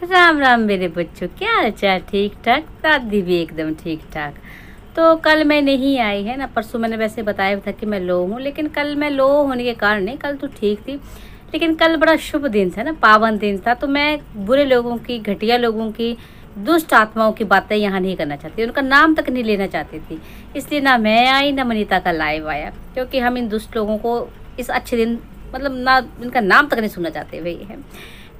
राम राम मेरे बच्चों, क्या हाल चाल? ठीक ठाक। दादी भी एकदम ठीक ठाक। तो कल मैं नहीं आई है ना, परसों मैंने वैसे बताया था कि मैं लो हूँ, लेकिन कल मैं लो होने के कारण नहीं, कल तो ठीक थी, लेकिन कल बड़ा शुभ दिन था ना, पावन दिन था। तो मैं बुरे लोगों की, घटिया लोगों की, दुष्ट आत्माओं की बातें यहाँ नहीं करना चाहती, उनका नाम तक नहीं लेना चाहती थी। इसलिए ना मैं आई ना मनीता का लाइव आया, क्योंकि हम इन दुष्ट लोगों को इस अच्छे दिन मतलब ना इनका नाम तक नहीं सुनना चाहते भाई है।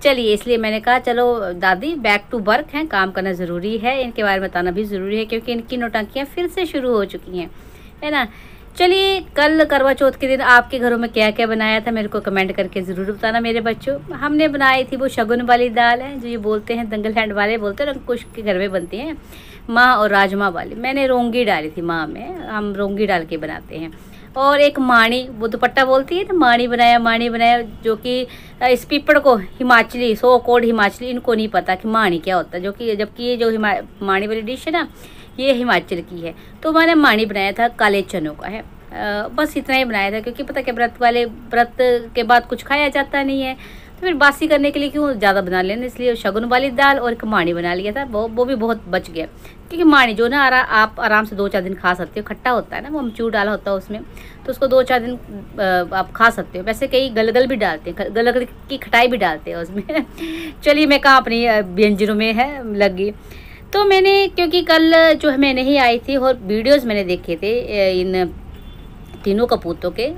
चलिए, इसलिए मैंने कहा चलो दादी बैक टू वर्क है, काम करना ज़रूरी है, इनके बारे में बताना भी ज़रूरी है, क्योंकि इनकी नौटंकियाँ फिर से शुरू हो चुकी हैं, है ना। चलिए, कल करवा चौथ के दिन आपके घरों में क्या क्या बनाया था मेरे को कमेंट करके ज़रूर बताना मेरे बच्चों। हमने बनाई थी वो शगुन वाली दाल है, जो ये बोलते हैं दंगल हैंड वाले बोलते हैं, कुछ के घर में बनती हैं माँ, और राजमा वाली। मैंने रोंगी डाली थी माँ में, हम रोंगी डाल के बनाते हैं। और एक माणी, वो दुपट्टा बोलती है ना, माणी बनाया, जो कि इस पीपड़ को हिमाचली, सो कोड हिमाचली, इनको नहीं पता कि माणी क्या होता है, जो कि जबकि ये जो माणी वाली डिश है ना, ये हिमाचल की है। तो मैंने माणी बनाया था, काले चनों का है। बस इतना ही बनाया था, क्योंकि पता क्या, व्रत के बाद कुछ खाया जाता नहीं है, तो फिर बासी करने के लिए क्यों ज़्यादा बना लेना, इसलिए शगुन वाली दाल और एक माणी बना लिया था। वो भी बहुत बच गया, क्योंकि माणी जो ना आप आराम से 2-4 दिन खा सकते हो, खट्टा होता है ना, वो अमचूर डाला होता है उसमें, तो उसको 2-4 दिन आप खा सकते हो। वैसे कई गलगल भी डालते हैं, गलगल की खटाई भी डालते हैं उसमें। चलिए, मैं कहाँ अपनी व्यंजनों में है लगी। तो मैंने, क्योंकि कल जो है मैं नहीं आई थी, और वीडियोज़ मैंने देखे थे इन तीनों कपूतों के,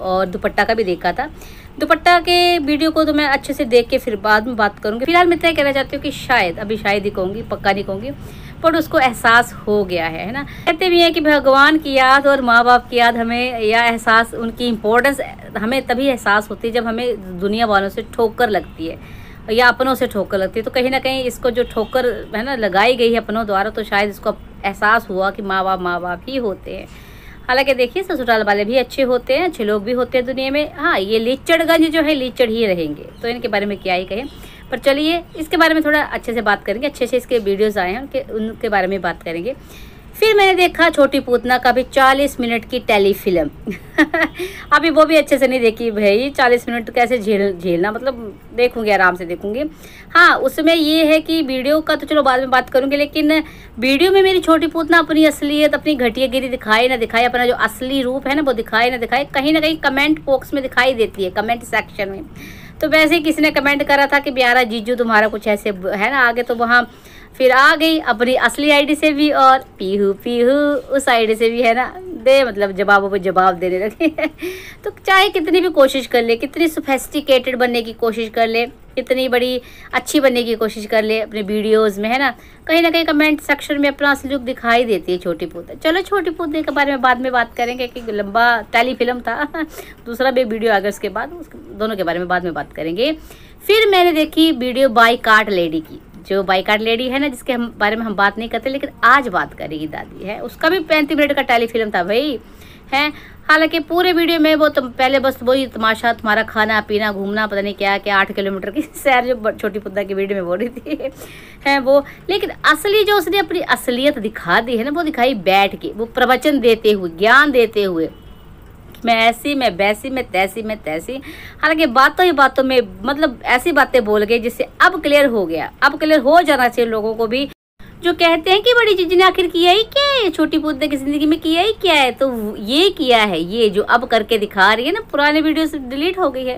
और दुपट्टा का भी देखा था। दुपट्टा के वीडियो को तो मैं अच्छे से देख के फिर बाद में बात करूँगी। फिलहाल मैं तय कहना चाहती हूँ कि शायद ही कहूँगी, पक्का नहीं कहूँगी, पर उसको एहसास हो गया है ना। कहते भी हैं कि भगवान की याद और माँ बाप की याद हमें, या एहसास, उनकी इम्पोर्टेंस हमें तभी एहसास होती है जब हमें दुनिया वालों से ठोकर लगती है, या अपनों से ठोकर लगती है। तो कहीं ना कहीं इसको जो ठोकर है ना लगाई गई है अपनों द्वारा, तो शायद इसको एहसास हुआ कि माँ बाप ही होते हैं। हालांकि देखिए, ससुराल वाले भी अच्छे होते हैं, अच्छे लोग भी होते हैं दुनिया में। हाँ, ये लीचड़गंज जो है, लीचड़ ही रहेंगे, तो इनके बारे में क्या ही कहें। पर चलिए, इसके बारे में थोड़ा अच्छे से बात करेंगे, अच्छे से इसके वीडियोस आए हैं उनके बारे में बात करेंगे। फिर मैंने देखा छोटी पूतना का भी 40 मिनट की टेलीफिल्म। अभी वो भी अच्छे से नहीं देखी भाई, 40 मिनट कैसे झेलना, मतलब देखूंगी, आराम से देखूंगी। हाँ, उसमें ये है कि वीडियो का तो चलो बाद में बात करूंगी, लेकिन वीडियो में मेरी छोटी पूतना अपनी असलियत, अपनी घटियागिरी दिखाए ना दिखाए, अपना जो असली रूप है ना वो दिखाए ना दिखाए, कहीं ना कहीं कमेंट बॉक्स में दिखाई देती है, कमेंट सेक्शन में। तो वैसे ही किसी ने कमेंट करा था कि प्यारा जीजू तुम्हारा कुछ ऐसे है ना आगे, तो वहाँ फिर आ गई अपनी असली आईडी से भी, और पीहू उस आईडी से भी है ना, दे मतलब जवाबों पर जवाब देने लगे। तो चाहे कितनी भी कोशिश कर ले, कितनी सोफेस्टिकेटेड बनने की कोशिश कर ले, कितनी बड़ी अच्छी बनने की कोशिश कर ले अपने वीडियोस में, है ना, कहीं ना कहीं कमेंट सेक्शन में अपना असली रूप दिखाई देती है छोटी पूत। चलो, छोटी पूत के बारे में बाद में बात करेंगे, कि लंबा टेलीफिल्म था। दूसरा भी वीडियो आ गया उसके बाद, दोनों के बारे में बाद में बात करेंगे। फिर मैंने देखी वीडियो बाईकाट लेडी की, जो बाईकाट लेडी है ना, जिसके बारे में हम बात नहीं करते, लेकिन आज बात करेगी दादी है। उसका भी 35 मिनट का टेलीफिल्म था भाई, है। हालांकि पूरे वीडियो में वो पहले बस वही तमाशा, तुम्हारा खाना पीना घूमना, पता नहीं क्या क्या, 8 किलोमीटर की सैर जो छोटी पुत्ता की वीडियो में बोल रही थी, है वो। लेकिन असली जो उसने अपनी असलियत दिखा दी है ना, वो दिखाई बैठ के, वो प्रवचन देते हुए, ज्ञान देते हुए, मैं ऐसी, मैं वैसी, मैं तैसी। हालांकि बातों में मतलब ऐसी बातें बोल गए जिससे अब क्लियर हो गया, अब क्लियर हो जाना चाहिए लोगों को भी, जो कहते हैं कि बड़ी चीज ने आखिर किया ही क्या है, छोटी पूत की जिंदगी में किया ही क्या है। तो ये किया है, ये जो अब करके दिखा रही है ना, पुराने वीडियो से डिलीट हो गई है,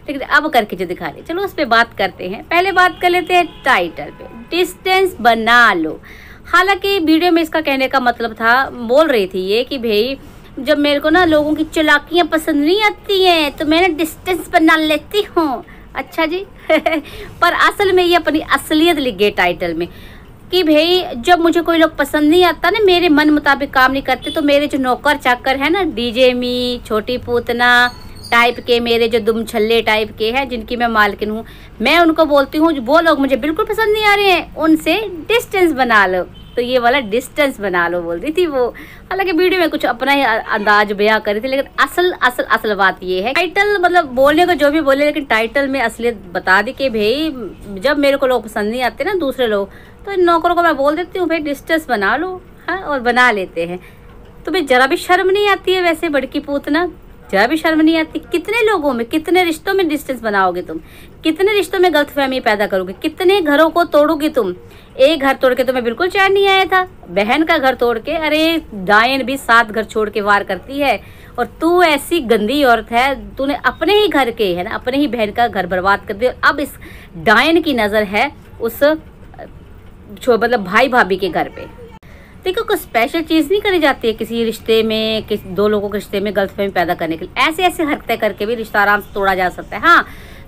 लेकिन अब करके जो दिखा रही है, चलो उस पर बात करते हैं। पहले बात कर लेते हैं टाइटल पे, डिस्टेंस बना लो। हालांकि वीडियो में इसका कहने का मतलब था, बोल रही थी ये कि भाई जब मेरे को ना लोगों की चालाकियाँ पसंद नहीं आती हैं, तो मैं ना डिस्टेंस बना लेती हूँ। अच्छा जी। पर असल में ये अपनी असलियत लिख गए टाइटल में, कि भाई जब मुझे कोई लोग पसंद नहीं आता ना, मेरे मन मुताबिक काम नहीं करते, तो मेरे जो नौकर चाकर है ना, डीजे मी, छोटी पूतना टाइप के, मेरे जो दुम छल्ले टाइप के हैं, जिनकी मैं मालकिन हूँ, मैं उनको बोलती हूँ वो लोग मुझे बिल्कुल पसंद नहीं आ रहे हैं, उनसे डिस्टेंस बना लो। तो ये वाला डिस्टेंस बना लो बोल रही थी वो। हालांकि वीडियो में कुछ अपना ही अंदाज बयां करी थी, लेकिन असल बात ये है, टाइटल मतलब बोलने को जो भी बोले, लेकिन टाइटल में असलियत बता दी कि भाई जब मेरे को लोग पसंद नहीं आते ना, दूसरे लोग, तो इन नौकरों को मैं बोल देती हूँ भाई डिस्टेंस बना लो। हाँ, और बना लेते हैं। तुम्हें जरा भी शर्म नहीं आती है वैसे बड़की पूतना, जरा भी शर्म नहीं आती? कितने लोगों में, कितने रिश्तों में डिस्टेंस बनाओगे तुम, कितने रिश्तों में गलतफहमी पैदा करोगे, कितने घरों को तोड़ोगे तुम। एक घर तोड़ के तुम्हें बिल्कुल चैन नहीं आया था, बहन का घर तोड़ के। अरे डायन भी 7 घर छोड़ के वार करती है, और तू ऐसी गंदी औरत है, तूने अपने ही घर के, है ना, अपने ही बहन का घर बर्बाद कर दिया। अब इस डायन की नजर है उस मतलब भाई भाभी के घर पे। देखो, कोई स्पेशल चीज नहीं करी जाती है किसी रिश्ते में, किसी 2 लोगों के रिश्ते में गलतफहमी पैदा करने के लिए। ऐसे ऐसे हरकतें करके भी रिश्ता आराम से तोड़ा जा सकता है। हाँ,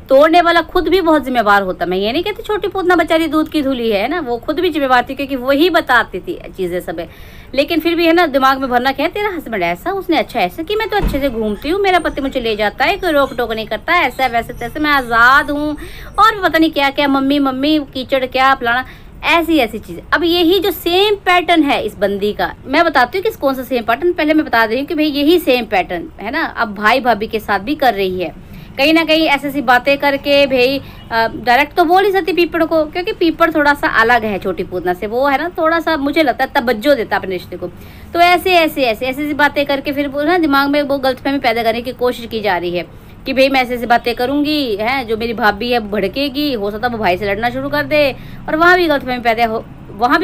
तोड़ने वाला खुद भी बहुत जिम्मेवार होता। मैं ये नहीं कहती छोटी पूतना बेचारी दूध की धुली है ना, वो खुद भी जिम्मेवार थी, क्योंकि वही बताती थी चीजें सब। लेकिन फिर भी है ना, दिमाग में भरना क्या है, तेरा हस्बैंड ऐसा, उसने अच्छा ऐसा कि मैं तो अच्छे से घूमती हूँ, मेरा पति मुझे ले जाता है, कोई रोक टोक नहीं करता, ऐसा वैसे तैसे, मैं आज़ाद हूँ, और पता नहीं क्या क्या, मम्मी मम्मी कीचड़ क्या फलाना, ऐसी ऐसी चीजें। अब यही जो सेम पैटर्न है इस बंदी का, मैं बताती हूँ कि कौन सा सेम पैटर्न, पहले मैं बता रही हूँ कि भाई यही सेम पैटर्न है ना, अब भाई भाभी के साथ भी कर रही है। कहीं ना कहीं ऐसी ऐसी बातें करके भाई डायरेक्ट तो बोल ही सकती पीपड़ को, क्योंकि पीपड़ थोड़ा सा अलग है छोटी पूतना से, वो है ना थोड़ा सा मुझे लगता है तवज्जो देता अपने रिश्ते को। तो ऐसे ऐसे ऐसे ऐसी बातें करके फिर वो ना दिमाग में वो गलतफहमी पैदा करने की कोशिश की जा रही है कि भाई मैं ऐसे ऐसी बातें करूंगी, है जो मेरी भाभी है भड़केगी, हो सकता है वो भाई से लड़ना शुरू कर दे, और वहाँ भी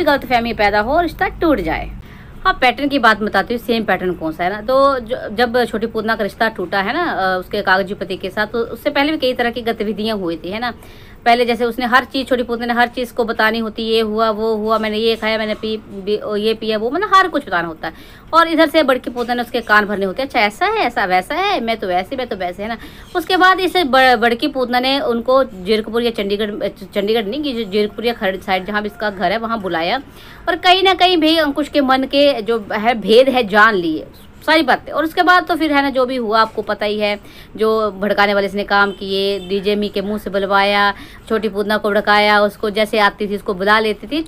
गलतफहमी पैदा हो, रिश्ता टूट जाए। हाँ, पैटर्न की बात बताती हूँ, सेम पैटर्न कौन सा है ना। तो जब छोटी पूतना का रिश्ता टूटा है ना उसके कागजी पति के साथ, तो उससे पहले भी कई तरह की गतिविधियां हुई थी, है ना। पहले जैसे उसने हर चीज़, छोटी पूतना ने हर चीज़ को बतानी होती, ये हुआ वो हुआ, मैंने ये खाया, मैंने ये पिया वो, मतलब हर कुछ बताना होता है। और इधर से बड़की पूतना ने उसके कान भरने होते हैं, अच्छा ऐसा है, ऐसा वैसा है, मैं तो वैसे, है ना। उसके बाद इस बड़की पूतना ने उनको जीरकपुर या चंडीगढ़ नहीं, जीरकपुर या खरड़ साइड जहाँ भी इसका घर है वहाँ बुलाया, और कहीं ना कहीं भाई अंकुश के मन के जो है भेद है जान लिए सारी बातें। और उसके बाद तो फिर है ना जो भी हुआ आपको पता ही है, जो भड़काने वाले इसने काम किए, डीजे मी के मुंह से बुलवाया, छोटी पूतना को भड़काया, उसको जैसे आती थी उसको बुला लेती थी,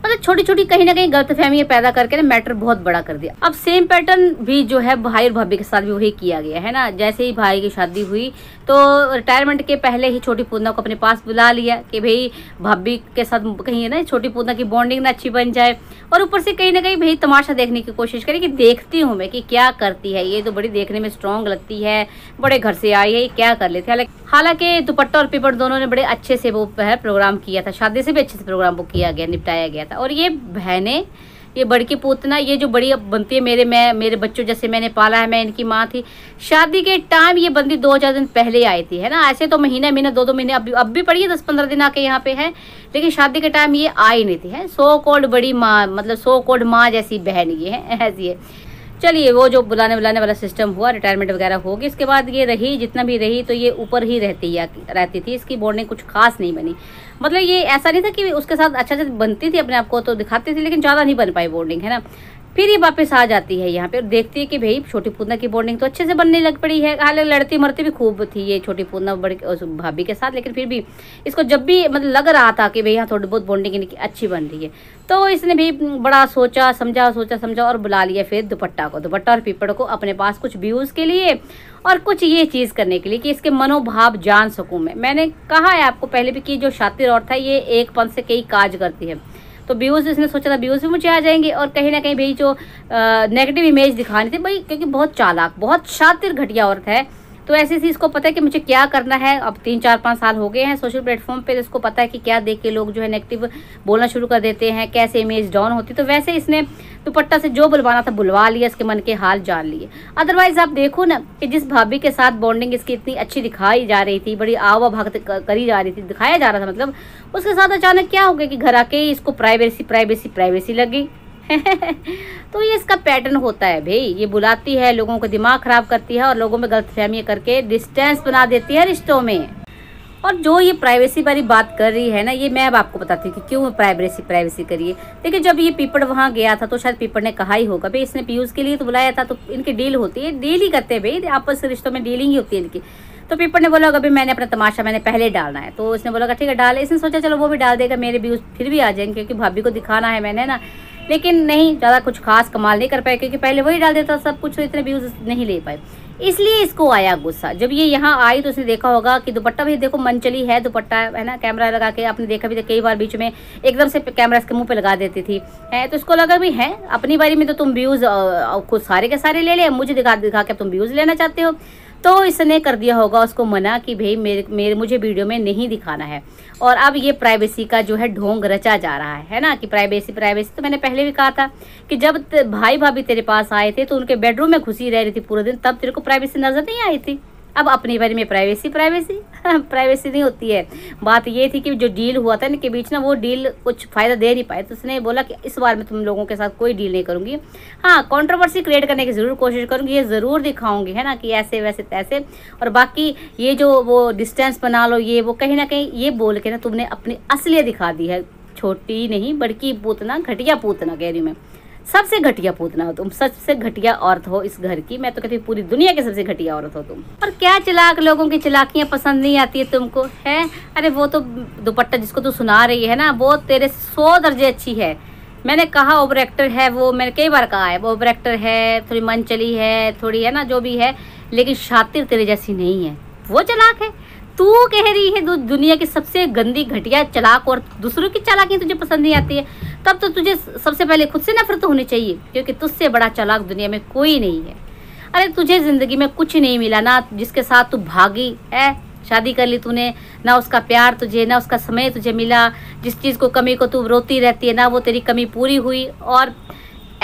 मतलब छोटी छोटी कहीं ना कहीं गलतफहमियां पैदा करके ना मैटर बहुत बड़ा कर दिया। अब सेम पैटर्न भी जो है भाई और भाभी के साथ भी वही किया गया है ना। जैसे ही भाई की शादी हुई तो रिटायरमेंट के पहले ही छोटी पूतना को अपने पास बुला लिया कि भाई भाभी के साथ कहीं ना छोटी पूतना की बॉन्डिंग ना अच्छी बन जाए, और ऊपर से कहीं ना कहीं भाई तमाशा देखने की कोशिश करी कि देखती हूँ मैं कि क्या करती है, ये तो बड़ी देखने में स्ट्रॉन्ग लगती है, बड़े घर से आई है, ये क्या कर लेते हैं। हालांकि दुपट्टा और पीपड़ दोनों ने बड़े अच्छे से वो प्रोग्राम किया था, शादी से भी अच्छे से प्रोग्राम वो किया गया, निपटाया गया था। और ये बहनें, ये बड़की पूतना, ये जो बड़ी बनती है, मेरे बच्चों जैसे मैंने पाला है, मैं इनकी माँ थी। शादी के टाइम ये बंदी 2-4 दिन पहले आई थी, है ना। ऐसे तो महीना 2-2 महीने अब भी पड़ी है, 10-15 दिन आके यहाँ पे है, लेकिन शादी के टाइम ये आई नहीं थी, है। सो कॉल्ड बड़ी माँ, मतलब सो कॉल्ड माँ जैसी बहन ये है, ऐसी है। चलिए, वो जो बुलाने वाला सिस्टम हुआ, रिटायरमेंट वगैरह होगी, इसके बाद ये रही, जितना भी रही तो ये ऊपर ही रहती थी, इसकी बॉन्डिंग कुछ खास नहीं बनी। मतलब ये ऐसा नहीं था कि उसके साथ अच्छा से बनती थी, अपने आप को तो दिखाती थी, लेकिन ज़्यादा नहीं बन पाई बॉन्डिंग, है ना। फिर ये वापस आ जाती है यहाँ पे और देखती है कि भाई छोटी पूतना की बॉन्डिंग तो अच्छे से बनने लग पड़ी है। हालांकि लड़ती मरती भी खूब थी ये छोटी पूतना बड़ी भाभी के साथ, लेकिन फिर भी इसको जब भी मतलब लग रहा था कि भाई यहाँ थोड़ी बहुत बॉन्डिंग इनकी अच्छी बन रही है, तो इसने भी बड़ा सोचा समझा और बुला लिया फिर दुपट्टा और पीपड़ को अपने पास, कुछ व्यूज़ के लिए और कुछ ये चीज़ करने के लिए कि इसके मनोभाव जान सकूँ मैंने कहा है आपको पहले भी कि जो शातिर औरत है ये एक पन से कई काज करती है। तो व्यूज़ इसने सोचा था व्यूज़ भी मुझे आ जाएंगे, और कहीं ना कहीं भाई जो नेगेटिव इमेज दिखानी थी भाई, क्योंकि बहुत चालाक, बहुत शातिर घटिया औरत है, तो ऐसी सी इसको पता है कि मुझे क्या करना है। अब 3-4-5 साल हो गए हैं सोशल प्लेटफॉर्म पे, इसको पता है कि क्या देख के लोग जो है नेगेटिव बोलना शुरू कर देते हैं, कैसे इमेज डाउन होती। तो वैसे इसने दुपट्टा से जो बुलवाना था बुलवा लिया, इसके मन के हाल जान लिए। अदरवाइज आप देखो ना कि जिस भाभी के साथ बॉन्डिंग इसकी इतनी अच्छी दिखाई जा रही थी, बड़ी आवा भक्त करी जा रही थी, दिखाया जा रहा था, मतलब उसके साथ अचानक क्या हो गया कि घर आके ही इसको प्राइवेसी लगी। तो ये इसका पैटर्न होता है भाई, ये बुलाती है, लोगों को दिमाग खराब करती है और लोगों में गलतफहमियां करके डिस्टेंस बना देती है रिश्तों में। और जो ये प्राइवेसी वाली बात कर रही है ना, ये मैं अब आपको बताती हूँ कि क्यों प्राइवेसी करिए। देखिए, जब ये पीपड़ वहाँ गया था तो शायद पीपड़ ने कहा ही होगा भाई इसने पीयूष के लिए तो बुलाया था, तो इनकी डील होती है, डील ही करते हैं भाई, आपस के रिश्तों में डीलिंग ही होती है इनकी। तो पीपड़ ने बोला अभी मैंने अपना तमाशा मैंने पहले डालना है, तो इसने बोला ठीक है डाल। इसने सोचा चलो वो भी डाल देगा, मेरे व्यूज फिर भी आ जाएंगे क्योंकि भाभी को दिखाना है मैंने ना। लेकिन नहीं, ज़्यादा कुछ खास कमाल नहीं कर पाए क्योंकि पहले वही डाल देता सब कुछ, तो इतने व्यूज नहीं ले पाए, इसलिए इसको आया गुस्सा। जब ये यहाँ आई तो उसने देखा होगा कि दुपट्टा भी देखो मन चली है, दुपट्टा है ना, कैमरा लगा के आपने देखा भी कई बार बीच में एकदम से कैमरा इसके मुंह पे लगा देती थी, है तो इसको लगा भी है अपनी बारी में तो तुम व्यूज खुद सारे के सारे ले ले, मुझे दिखा के तुम व्यूज लेना चाहते हो। तो इसने कर दिया होगा उसको मना कि भाई मेरे मुझे वीडियो में नहीं दिखाना है। और अब ये प्राइवेसी का जो है ढोंग रचा जा रहा है ना, कि प्राइवेसी प्राइवेसी। तो मैंने पहले भी कहा था कि जब भाई भाभी तेरे पास आए थे तो उनके बेडरूम में घुसी रह रही थी पूरे दिन, तब तेरे को प्राइवेसी नजर नहीं आई थी। अब अपनी बारे में प्राइवेसी प्राइवेसी प्राइवेसी नहीं होती है। बात ये थी कि जो डील हुआ था इनके बीच ना, वो डील कुछ फ़ायदा दे नहीं पाए, तो उसने बोला कि इस बार मैं तुम लोगों के साथ कोई डील नहीं करूँगी। हाँ, कंट्रोवर्सी क्रिएट करने की ज़रूर कोशिश करूँगी, ये ज़रूर दिखाऊँगी, है ना, कि ऐसे वैसे तैसे। और बाकी ये जो वो डिस्टेंस बना लो, ये वो कहीं ना कहीं ये बोल के ना तुमने अपनी असलियत दिखा दी है। छोटी नहीं बड़की पूतना, घटिया पूतना कह रही हूँ मैं, सबसे घटिया पूतना हो तुम, सबसे घटिया औरत हो इस घर की। मैं तो कहती हूँ पूरी दुनिया की सबसे घटिया औरत हो तुम। और क्या चालाक लोगों की चालाकियां पसंद नहीं आती है तुमको, है? अरे वो तो दुपट्टा जिसको तू सुना रही है ना, वो तेरे 100 दर्जे अच्छी है। मैंने कहा ओवर एक्टर है वो, मैंने कई बार कहा है वो ओवर एक्टर है, थोड़ी मन चली है, थोड़ी है ना जो भी है, लेकिन शातिर तेरे जैसी नहीं है। वो चालाक है। तू कह रही है दुनिया की सबसे गंदी घटिया चालाक और दूसरों की चालाकी तुझे पसंद नहीं आती है, तब तो तुझे सबसे पहले खुद से नफरत तो होनी चाहिए, क्योंकि तुझसे बड़ा चालाक दुनिया में कोई नहीं है। अरे तुझे जिंदगी में कुछ नहीं मिला ना, जिसके साथ तू भागी है, शादी कर ली तूने, ना उसका प्यार तुझे, ना उसका समय तुझे मिला। जिस चीज़ को कमी को तू रोती रहती है ना, वो तेरी कमी पूरी हुई। और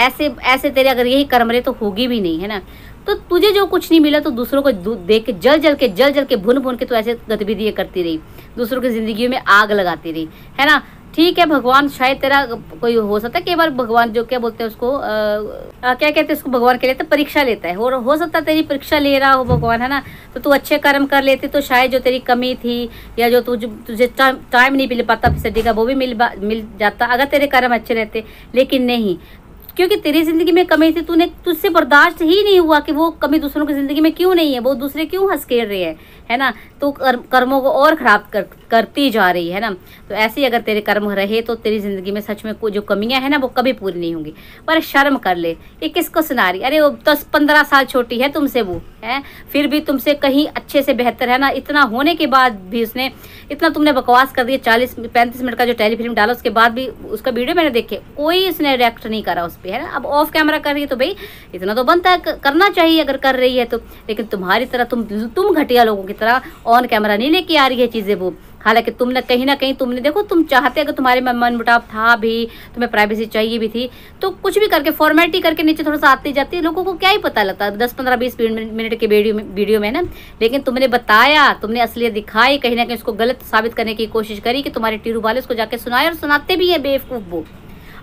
ऐसे ऐसे तेरे अगर यही कर्म रहे तो होगी भी नहीं, है ना। तो तुझे जो कुछ नहीं मिला तो दूसरों को देख के जल जल के भुन भुन के तो ऐसे गतिविधियाँ करती रही, दूसरों की जिंदगी में आग लगाती रही, है ना। ठीक है, भगवान शायद तेरा कोई हो सकता है, कई बार भगवान जो क्या बोलते हैं उसको क्या कहते हैं उसको, भगवान के लिए तो परीक्षा लेता है, और हो सकता है तेरी परीक्षा ले रहा हो भगवान, है ना। तो तू अच्छे कर्म कर लेती तो शायद जो तेरी कमी थी या जो तुझे टाइम नहीं मिल पाता फिसड्डी का, वो भी मिल जाता अगर तेरे कर्म अच्छे रहते। लेकिन नहीं, क्योंकि तेरी जिंदगी में कमी थी, तुझसे बर्दाश्त ही नहीं हुआ कि वो कमी दूसरों की जिंदगी में क्यों नहीं है, वो दूसरे क्यों हंसकेल रहे हैं, है ना। तो कर्मों को और खराब करती जा रही है ना। तो ऐसे ही अगर तेरे कर्म रहे तो तेरी जिंदगी में सच में जो कमियां है ना वो कभी पूरी नहीं होंगी। पर शर्म कर ले, ये किसको सुना रही? अरे वो 10-15 साल छोटी है तुमसे, वो है फिर भी तुमसे कहीं अच्छे से बेहतर, है ना। इतना होने के बाद भी उसने इतना तुमने बकवास कर दिया, 40-35 मिनट का जो टेलीफिल्म डाला, उसके बाद भी उसका वीडियो मैंने देखे, कोई उसने रिएक्ट नहीं करा उस पर, है ना। अब ऑफ कैमरा कर रही है तो भाई इतना तो बनता है, करना चाहिए अगर कर रही है तो। लेकिन तुम्हारी तरह तुम घटिया लोगों की तरह ऑन कैमरा नहीं लेके आ रही है चीजें वो। हालांकि तुमने कहीं ना कहीं तुमने देखो, तुम चाहते अगर तुम्हारे में मन मुटाव था भी, तुम्हें प्राइवेसी चाहिए भी थी, तो कुछ भी करके फॉर्मेलिटी करके नीचे थोड़ा सा आती जाती है, लोगों को क्या ही पता लगता है 10-15-20 मिनट के वीडियो में ना। लेकिन तुमने बताया, तुमने असलियत दिखाई, कहीं ना कहीं उसको गलत साबित करने की कोशिश करी कि तुम्हारे टीरू वाले उसको जाके सुनाए, और सुनाते भी है बेवकूफ वो।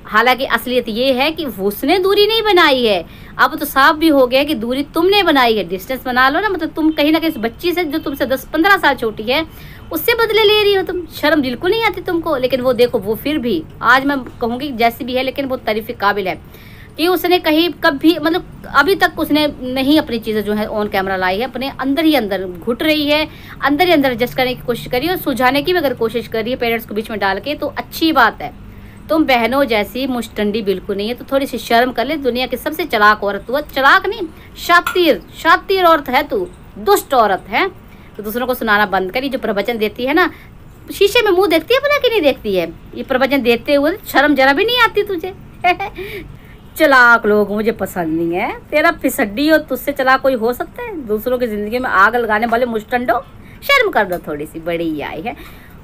हालांकि असलियत ये है कि उसने दूरी नहीं बनाई है, अब तो साफ भी हो गया कि दूरी तुमने बनाई है। डिस्टेंस बना लो ना, मतलब तुम कहीं ना कहीं इस बच्ची से जो तुमसे 10-15 साल छोटी है उससे बदले ले रही हो तुम। शर्म बिल्कुल नहीं आती तुमको। लेकिन वो देखो, वो फिर भी आज मैं कहूँगी जैसी भी है, लेकिन वो तारीफ के काबिल है कि उसने कहीं कभी मतलब अभी तक उसने नहीं अपनी चीज़ें जो है ऑन कैमरा लाई है, अपने अंदर ही अंदर घुट रही है, अंदर ही अंदर एडजस्ट करने की कोशिश करी है, और सुझाने की भी अगर कोशिश कर रही है पेरेंट्स को बीच में डाल के, तो अच्छी बात है। तुम बहनों जैसी मुस्टंडी बिल्कुल नहीं है, तो थोड़ी सी शर्म कर ले। दुनिया की सबसे चालाक औरत तू, चलाक नहीं, शातिर औरत है तू, दुष्ट औरत है। तो दूसरों को सुनाना बंद करी। जो प्रवचन देती है ना, शीशे में मुंह देखती है भला कि नहीं देखती है? ये प्रवचन देते हुए शर्म जरा भी नहीं आती तुझे? चलाक लोग मुझे पसंद नहीं है। तेरा फिसड्डी और तुझसे चलाक कोई हो सकता है? दूसरों की जिंदगी में आग लगाने वाले मुस्टंडो, शर्म कर दो थोड़ी सी, बड़ी आई है।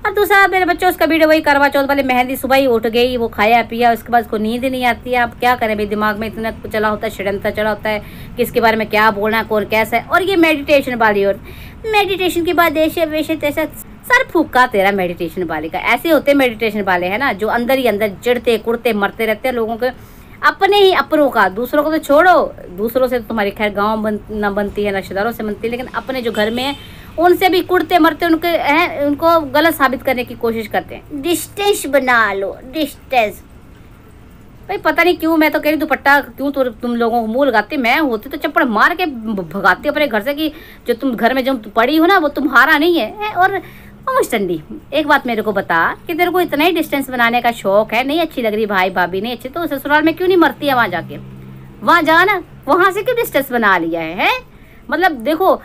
और दूसरा मेरे बच्चों उसका वीडियो वही करवा चौथ वाले, मेहंदी सुबह ही उठ गई, वो खाया पिया, उसके बाद उसको नींद नहीं आती है। आप क्या करें भाई, दिमाग में इतना चला होता है, षड्यंत्र चला होता है किसके बारे में क्या बोलना है, कौन कैसा है। और ये मेडिटेशन वाली, और मेडिटेशन के बाद ऐसे वैसे तैसा सर फूका तेरा मेडिटेशन वाले का। ऐसे होते मेडिटेशन वाले, है ना, जो अंदर ही अंदर चिढ़ते कुड़ते मरते रहते हैं लोगों के, अपने ही अपनों का। दूसरों को तो छोड़ो, दूसरों से तो तुम्हारी खैर गाँव न बनती है, रिश्तेदारों से बनती है, लेकिन अपने जो घर में उनसे भी कुड़ते मरते उनको गलत साबित करने की कोशिश करते हैं। डिस्टेंस बना लो, डिस्टेंस। भाई पता नहीं क्यों, मैं तो कह रही दुपट्टा क्यों तुम लोगों को मुंह लगाती, मैं होती तो चप्पड़ मार के भगाती अपने घर से कि जो तुम घर में जो पड़ी हो ना वो तुम्हारा नहीं है। और मुस्टंडी, एक बात मेरे को बता कि तेरे को इतना ही डिस्टेंस बनाने का शौक है, नहीं अच्छी लग रही भाई भाभी नहीं अच्छी, तो ससुराल में क्यों नहीं मरती है? वहाँ जाके वहाँ जाना, वहाँ से क्यों डिस्टेंस बना लिया है? मतलब देखो,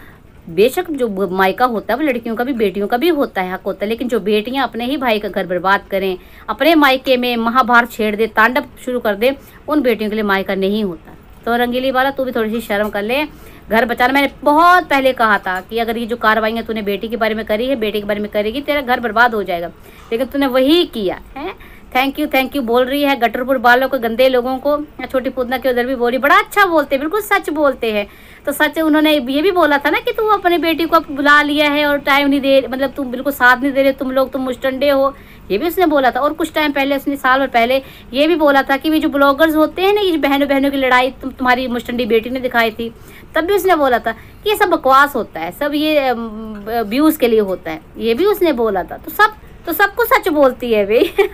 बेशक जो मायका होता है वो लड़कियों का भी बेटियों का भी होता है, हक होता है, लेकिन जो बेटियां अपने ही भाई का घर बर्बाद करें, अपने मायके में महाभारत छेड़ दे, तांडव शुरू कर दे, उन बेटियों के लिए मायका नहीं होता। तो रंगीली वाला तू भी थोड़ी सी शर्म कर ले, घर बचाना। मैंने बहुत पहले कहा था कि अगर ये जो कार्रवाइयाँ तूने बेटी के बारे में करी है, बेटे के बारे में करेगी, तेरा घर बर्बाद हो जाएगा, लेकिन तूने वही किया है। थैंक यू बोल रही है गटरपुर वालों को, गंदे लोगों को। छोटी पूतना के उधर भी बोली, बड़ा अच्छा बोलते हैं, बिल्कुल सच बोलते हैं। तो सच उन्होंने ये भी बोला था ना कि तू अपनी बेटी को बुला लिया है और टाइम नहीं दे, मतलब तुम बिल्कुल साथ नहीं दे रहे तुम लोग, तुम मुस्टंडे हो, ये भी उसने बोला था। और कुछ टाइम पहले उसने, साल भर पहले ये भी बोला था कि ये जो ब्लॉगर्स होते हैं ना, ये बहनों बहनों की लड़ाई तुम्हारी मुस्टंडी बेटी ने दिखाई थी, तब भी उसने बोला था कि ये सब बकवास होता है, सब ये व्यूज़ के लिए होता है, ये भी उसने बोला था। तो सब कुछ सच बोलती है भाई।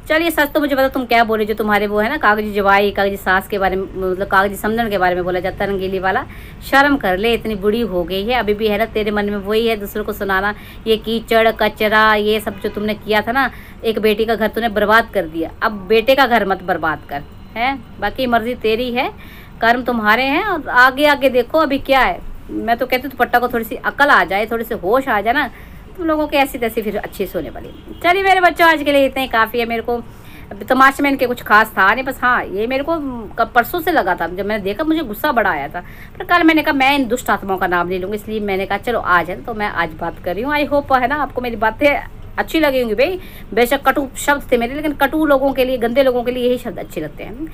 चलिए सच तो मुझे पता तुम क्या बोले, जो तुम्हारे वो है ना कागजी जवाई, कागजी सास के बारे में, मतलब कागजी समझन के बारे में बोला जाता है। रंगीली वाला शर्म कर ले, इतनी बुढ़ी हो गई है, अभी भी है ना तेरे मन में वही है दूसरों को सुनाना, ये कीचड़ कचरा ये सब जो तुमने किया था ना, एक बेटी का घर तूने बर्बाद कर दिया, अब बेटे का घर मत बर्बाद कर, है बाकी मर्जी तेरी है, कर्म तुम्हारे हैं, और आगे आगे देखो अभी क्या है। मैं तो कहती हूँ दुपट्टा को थोड़ी सी अकल आ जाए, थोड़ी सी होश आ जाए ना, तुम लोगों के ऐसी तैसी फिर अच्छी सोने वाली। चलिए मेरे बच्चों आज के लिए इतना ही काफ़ी है। मेरे को तमाशे में इनके कुछ खास था नहीं, बस हाँ ये मेरे को परसों से लगा था, जब मैंने देखा मुझे गुस्सा बड़ा आया था, पर कल मैंने कहा मैं इन दुष्ट आत्माओं का नाम ले लूँगी, इसलिए मैंने कहा चलो आज है तो मैं आज बात कर रही हूँ। आई होप है ना आपको मेरी बातें अच्छी लगी होंगी भाई। बेशक कटु शब्द थे मेरे, लेकिन कटु लोगों के लिए, गंदे लोगों के लिए यही शब्द अच्छे लगते हैं।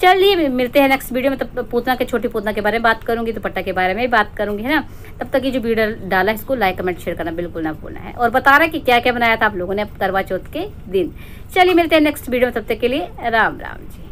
चलिए मिलते हैं नेक्स्ट वीडियो में, तब पूतना के, छोटी पूतना के बारे में बात करूंगी, दुपट्टा के बारे में भी बात करूंगी, है ना। तब तक ये जो वीडियो डाला है इसको लाइक कमेंट शेयर करना बिल्कुल ना भूलना है, और बता रहा है कि क्या क्या बनाया था आप लोगों ने करवा चौथ के दिन। चलिए मिलते हैं नेक्स्ट वीडियो में, तब तक के लिए राम राम जी।